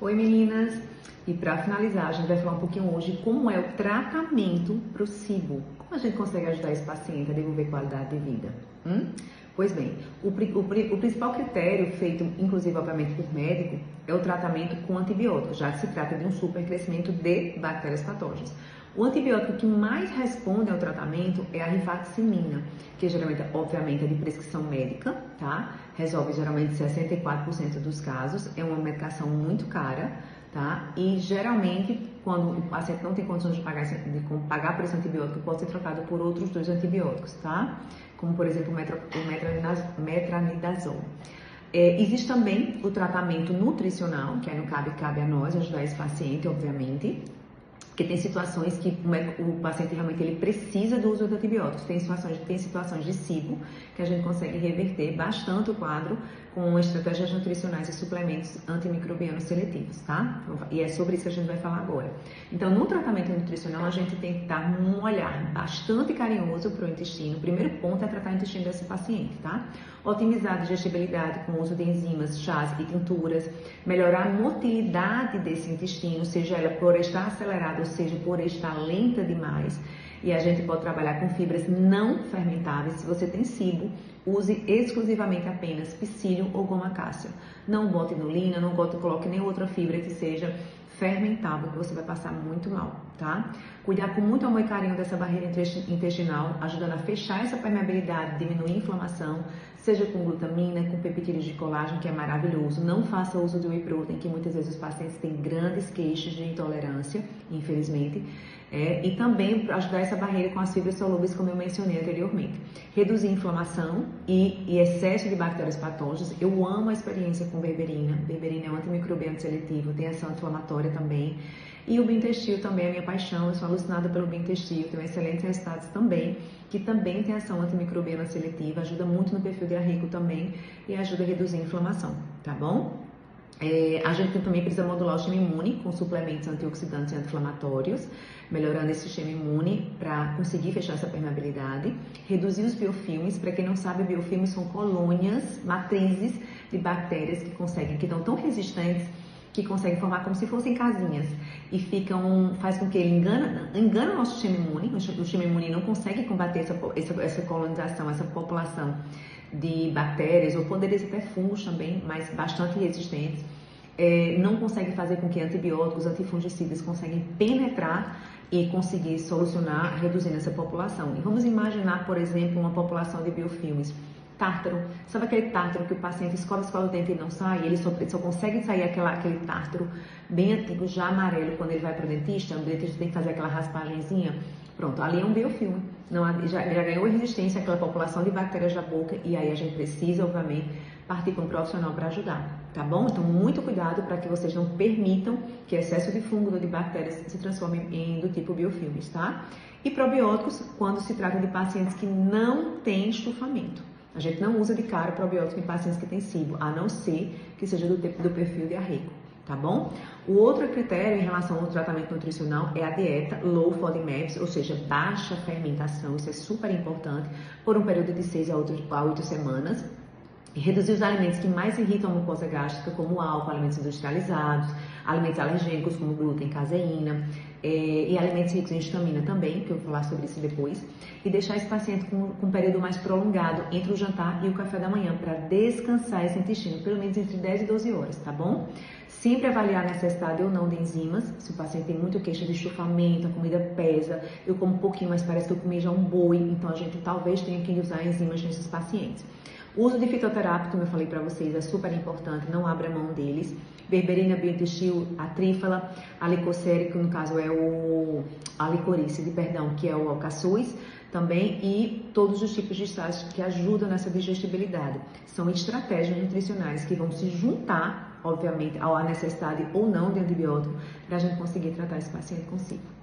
Oi meninas! E para finalizar, a gente vai falar um pouquinho hoje como é o tratamento para o SIBO. Como a gente consegue ajudar esse paciente a desenvolver qualidade de vida? Pois bem, o principal critério, feito inclusive obviamente por médico, é o tratamento com antibióticos, já que se trata de um supercrescimento de bactérias patógenas. O antibiótico que mais responde ao tratamento é a rifaximina, que geralmente, obviamente, é de prescrição médica, tá? Resolve geralmente 64% dos casos, é uma medicação muito cara, tá? E geralmente, quando o paciente não tem condições de pagar por esse antibiótico, pode ser trocado por outros 2 antibióticos, tá? Como, por exemplo, o metronidazol. Existe também o tratamento nutricional, que aí não cabe a nós ajudar esse paciente, obviamente, porque tem situações que o paciente realmente ele precisa do uso de antibióticos. Tem situações de SIBO que a gente consegue reverter bastante o quadro com estratégias nutricionais e suplementos antimicrobianos seletivos, tá? E é sobre isso que a gente vai falar agora. Então, no tratamento nutricional, a gente tem que dar um olhar bastante carinhoso para o intestino. O primeiro ponto é tratar o intestino desse paciente, tá? Otimizar a digestibilidade com o uso de enzimas, chás e tinturas, melhorar a motilidade desse intestino, seja ela por estar acelerada ou seja por estar lenta demais. E a gente pode trabalhar com fibras não fermentáveis. Se você tem SIBO, use exclusivamente apenas psyllium ou goma cassia. Não bote inulina, não coloque nem outra fibra que seja fermentável, que você vai passar muito mal, tá? Cuidar com muito amor e carinho dessa barreira intestinal, ajudando a fechar essa permeabilidade, diminuir a inflamação, seja com glutamina, com peptídeos de colágeno, que é maravilhoso. Não faça uso de whey protein, que muitas vezes os pacientes têm grandes queixas de intolerância, infelizmente. E também ajudar essa barreira com as fibras solúveis, como eu mencionei anteriormente. Reduzir inflamação e excesso de bactérias patógenas. Eu amo a experiência com berberina. Berberina é um antimicrobiano seletivo, tem ação anti-inflamatória também. E o Bintestil também é minha paixão, eu sou alucinada pelo Bintestil, tem excelentes resultados também, que também tem ação antimicrobiana seletiva, ajuda muito no perfil diarreico também e ajuda a reduzir a inflamação, tá bom? A gente também precisa modular o sistema imune com suplementos antioxidantes e anti-inflamatórios, melhorando esse sistema imune para conseguir fechar essa permeabilidade, reduzir os biofilmes. Para quem não sabe, biofilmes são colônias, matrizes de bactérias que estão tão resistentes que conseguem formar como se fossem casinhas e faz com que ele engana o nosso sistema imune. O sistema imune não consegue combater essa colonização, essa população de bactérias, ou poderia ser até fungos também, mas bastante resistentes. Não consegue fazer com que antibióticos, antifungicidas conseguem penetrar e conseguir solucionar, reduzindo essa população. E vamos imaginar, por exemplo, uma população de biofilmes. Tártaro, sabe aquele tártaro que o paciente escova o dente e não sai? Ele só consegue sair aquele tártaro bem antigo, já amarelo, quando ele vai para o dentista tem que fazer aquela raspagenzinha. Pronto, ali é um biofilme, já ganhou resistência àquela população de bactérias da boca e aí a gente precisa, obviamente, partir para um profissional para ajudar, tá bom? Então, muito cuidado para que vocês não permitam que excesso de fungo ou de bactérias se transforme do tipo biofilmes, tá? E probióticos, quando se trata de pacientes que não têm estufamento. A gente não usa de cara probiótico em pacientes que têm SIBO, a não ser que seja do perfil diarreico, tá bom? O outro critério em relação ao tratamento nutricional é a dieta low FODMAPs, ou seja, baixa fermentação, isso é super importante, por um período de 6 a 8 semanas. E reduzir os alimentos que mais irritam a mucosa gástrica, como álcool, alimentos industrializados, alimentos alergênicos como glúten, caseína, e alimentos ricos em histamina também, que eu vou falar sobre isso depois, e deixar esse paciente com um período mais prolongado entre o jantar e o café da manhã, para descansar esse intestino, pelo menos entre 10 e 12 horas, tá bom? Sempre avaliar a necessidade ou não de enzimas. Se o paciente tem muita queixa de estufamento, a comida pesa, eu como um pouquinho, mas parece que eu comi já um boi, então a gente talvez tenha que usar enzimas nesses pacientes. O uso de fitoterápico, como eu falei para vocês, é super importante, não abra mão deles. Berberina, Bintestil, a trífala, a licocéria, que no caso é a licorícide, perdão, que é o alcaçuz também, e todos os tipos de chás que ajudam nessa digestibilidade. São estratégias nutricionais que vão se juntar, obviamente, à necessidade ou não de antibiótico, para a gente conseguir tratar esse paciente com SIBO.